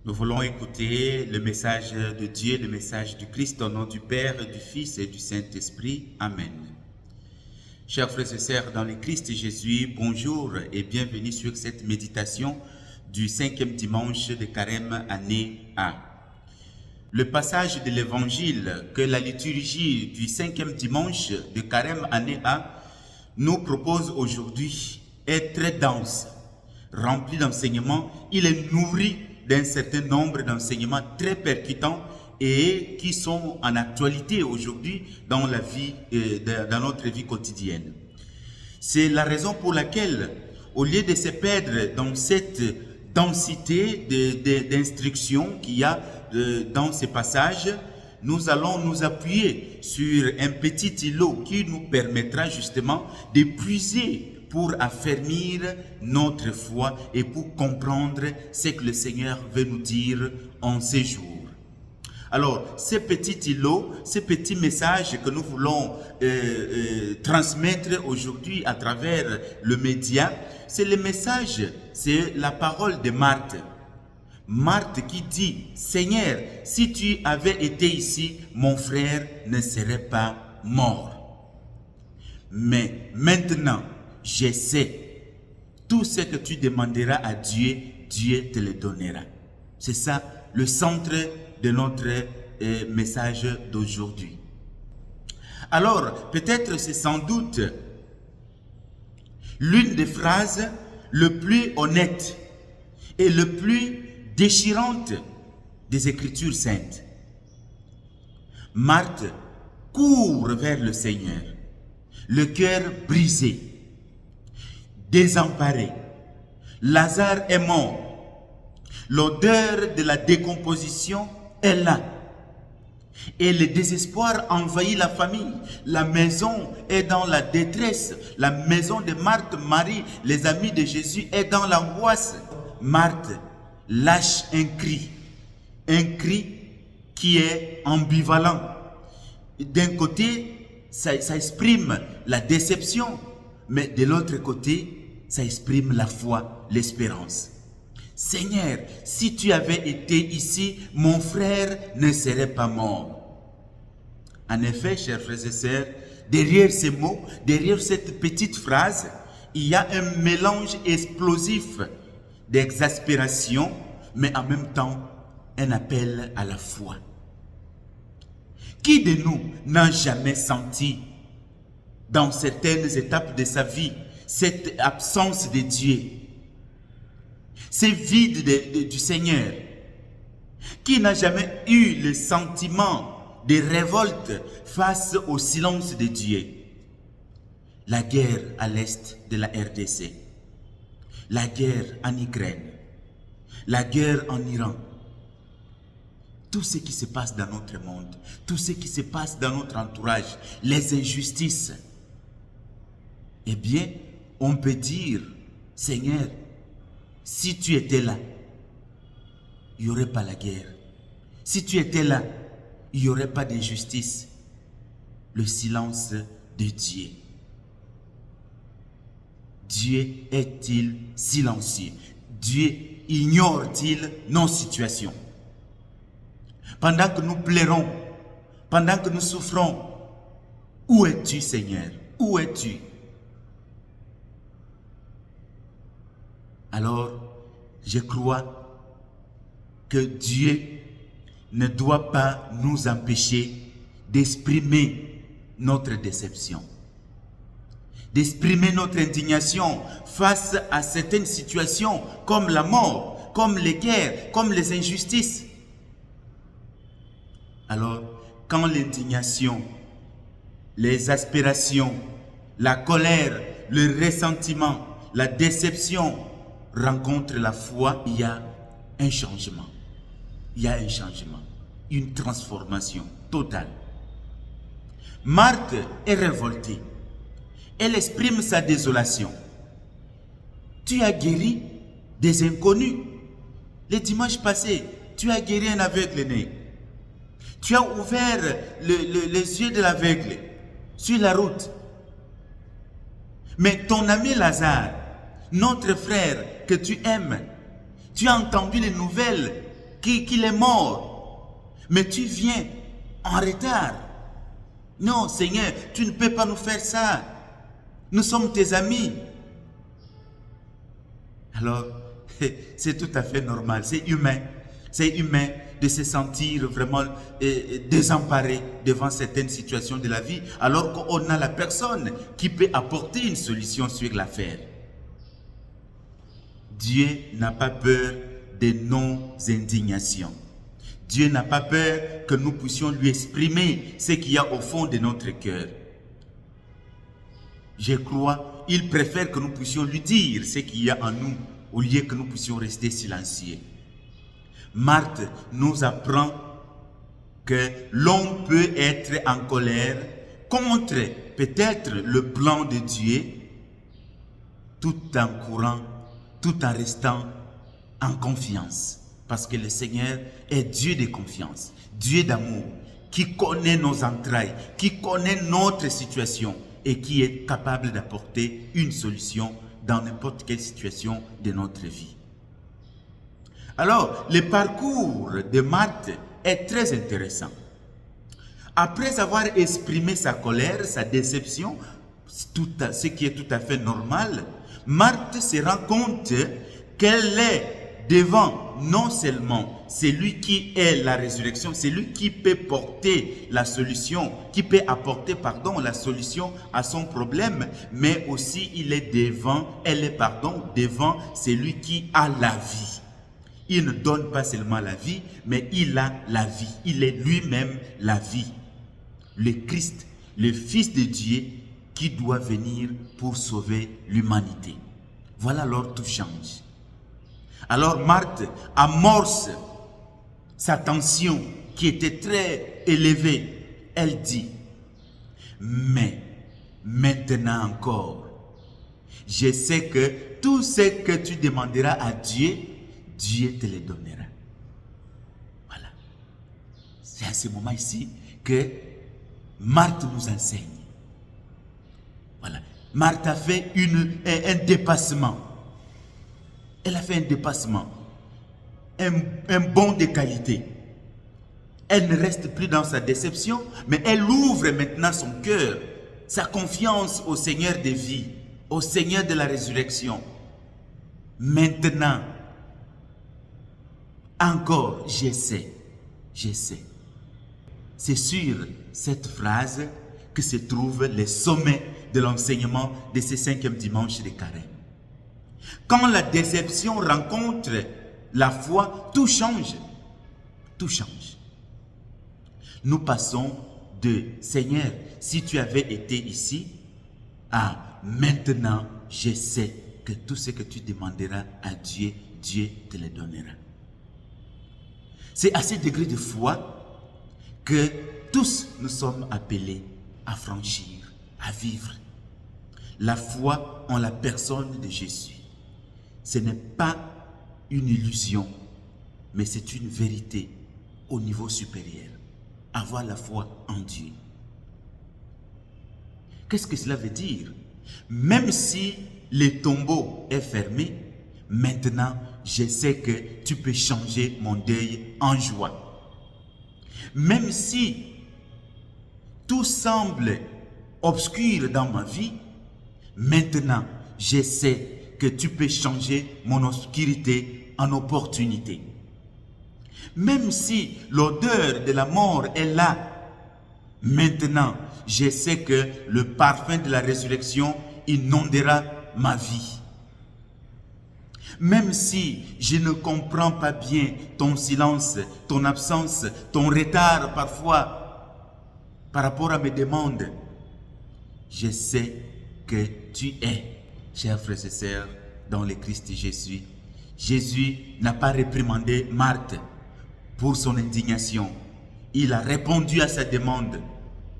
Nous voulons écouter le message de Dieu, le message du Christ au nom du Père, du Fils et du Saint-Esprit. Amen. Chers frères et sœurs dans le Christ Jésus, bonjour et bienvenue sur cette méditation du 5e dimanche de Carême année A. Le passage de l'Évangile que la liturgie du 5e dimanche de Carême année A nous propose aujourd'hui est très dense, rempli d'enseignements. Il est nourri d'un certain nombre d'enseignements très percutants et qui sont en actualité aujourd'hui dans la vie, dans notre vie quotidienne. C'est la raison pour laquelle, au lieu de se perdre dans cette densité d'instructions qu'il y a dans ces passages, nous allons nous appuyer sur un petit îlot qui nous permettra justement de puiser pour affermir notre foi et pour comprendre ce que le Seigneur veut nous dire en ces jours. Alors, ces petits îlots, ces petits messages que nous voulons transmettre aujourd'hui à travers le média, c'est le message, c'est la parole de Marthe. Marthe qui dit, « Seigneur, si tu avais été ici, mon frère ne serait pas mort. Mais maintenant, je sais, tout ce que tu demanderas à Dieu, Dieu te le donnera. » C'est ça le centre de notre message d'aujourd'hui. Alors, peut-être c'est sans doute l'une des phrases le plus honnêtes et le plus déchirante des Écritures saintes. Marthe court vers le Seigneur, le cœur brisé, désemparé. Lazare est mort. L'odeur de la décomposition est là. Et le désespoir envahit la famille. La maison est dans la détresse. La maison de Marthe, Marie, les amis de Jésus est dans l'angoisse. Marthe lâche un cri qui est ambivalent. D'un côté, ça exprime la déception, mais de l'autre côté, ça exprime la foi, l'espérance. Seigneur, si tu avais été ici, mon frère ne serait pas mort. En effet, chers frères et sœurs, derrière ces mots, derrière cette petite phrase, il y a un mélange explosif d'exaspération, mais en même temps, un appel à la foi. Qui de nous n'a jamais senti, dans certaines étapes de sa vie, cette absence de Dieu, ce vide du Seigneur? Qui n'a jamais eu le sentiment de révolte face au silence de Dieu? La guerre à l'est de la RDC, la guerre en Ukraine, la guerre en Iran, tout ce qui se passe dans notre monde, tout ce qui se passe dans notre entourage, les injustices, eh bien, on peut dire, Seigneur, si tu étais là, il n'y aurait pas la guerre. Si tu étais là, il n'y aurait pas d'injustice. Le silence de Dieu. Dieu est-il silencieux? Dieu ignore-t-il nos situations? Pendant que nous pleurons, pendant que nous souffrons, où es-tu, Seigneur? Où es-tu? Alors, je crois que Dieu ne doit pas nous empêcher d'exprimer notre déception, d'exprimer notre indignation face à certaines situations comme la mort, comme les guerres, comme les injustices. Alors, quand l'indignation, les aspirations, la colère, le ressentiment, la déception rencontrent la foi, il y a un changement. Il y a un changement, une transformation totale. Marthe est révoltée. Elle exprime sa désolation. Tu as guéri des inconnus. Le dimanche passé, tu as guéri un aveugle-né. Tu as ouvert les yeux de l'aveugle sur la route. Mais ton ami Lazare, notre frère que tu aimes, tu as entendu les nouvelles qu'il est mort. Mais tu viens en retard. Non, Seigneur, tu ne peux pas nous faire ça. Nous sommes tes amis. Alors, c'est tout à fait normal, c'est humain. C'est humain de se sentir vraiment désemparé devant certaines situations de la vie, alors qu'on a la personne qui peut apporter une solution sur l'affaire. Dieu n'a pas peur de nos indignations. Dieu n'a pas peur que nous puissions lui exprimer ce qu'il y a au fond de notre cœur. Je crois, il préfère que nous puissions lui dire ce qu'il y a en nous, au lieu que nous puissions rester silencieux. Marthe nous apprend que l'on peut être en colère contre peut-être le plan de Dieu, tout en courant, tout en restant en confiance. Parce que le Seigneur est Dieu de confiance, Dieu d'amour, qui connaît nos entrailles, qui connaît notre situation et qui est capable d'apporter une solution dans n'importe quelle situation de notre vie. Alors, le parcours de Marthe est très intéressant. Après avoir exprimé sa colère, sa déception, ce qui est tout à fait normal, Marthe se rend compte qu'elle est devant non seulement celui qui est la résurrection, celui qui peut porter la solution, qui peut apporter, la solution à son problème, mais aussi elle est devant celui qui a la vie. Il ne donne pas seulement la vie, mais il a la vie. Il est lui-même la vie. Le Christ, le Fils de Dieu, qui doit venir pour sauver l'humanité. Voilà, alors tout change. Alors Marthe amorce sa tension qui était très élevée. Elle dit, mais maintenant encore, je sais que tout ce que tu demanderas à Dieu, Dieu te le donnera. Voilà. C'est à ce moment ici que Marthe nous enseigne. Voilà. Marthe a fait un dépassement. Elle a fait un dépassement. Un bond de qualité. Elle ne reste plus dans sa déception, mais elle ouvre maintenant son cœur, sa confiance au Seigneur des vies, au Seigneur de la résurrection. Maintenant, encore, je sais. C'est sur cette phrase que se trouve le sommet de l'enseignement de ce 5e dimanche de Carême. Quand la déception rencontre la foi, tout change. Tout change. Nous passons de Seigneur, si tu avais été ici, à maintenant, je sais que tout ce que tu demanderas à Dieu, Dieu te le donnera. C'est à ce degré de foi que tous nous sommes appelés à franchir, à vivre. La foi en la personne de Jésus. Ce n'est pas une illusion, mais c'est une vérité au niveau supérieur. Avoir la foi en Dieu. Qu'est-ce que cela veut dire? Même si le tombeau est fermé, maintenant, je sais que tu peux changer mon deuil en joie. Même si tout semble obscur dans ma vie, maintenant, je sais que tu peux changer mon obscurité en opportunité. Même si l'odeur de la mort est là, maintenant, je sais que le parfum de la résurrection inondera ma vie. Même si je ne comprends pas bien ton silence, ton absence, ton retard parfois par rapport à mes demandes, je sais que tu es, chers frères et sœurs, dans le Christ Jésus. Jésus n'a pas réprimandé Marthe pour son indignation. Il a répondu à sa demande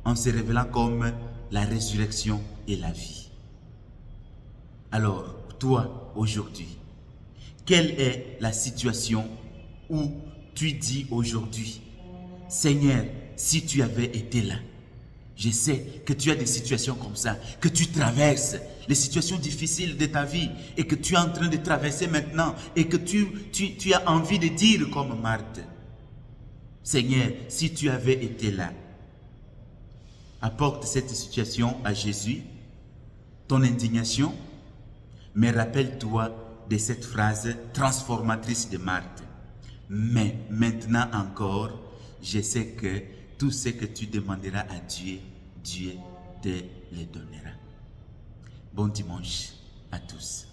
en se révélant comme la résurrection et la vie. Alors, toi, aujourd'hui, quelle est la situation où tu dis aujourd'hui, Seigneur, si tu avais été là, Je sais que tu as des situations comme ça, que tu traverses les situations difficiles de ta vie et que tu es en train de traverser maintenant et que tu as envie de dire comme Marthe, Seigneur, si tu avais été là, apporte cette situation à Jésus, ton indignation, mais rappelle-toi de cette phrase transformatrice de Marthe. Mais maintenant encore, je sais que tout ce que tu demanderas à Dieu, Dieu te le donnera. Bon dimanche à tous.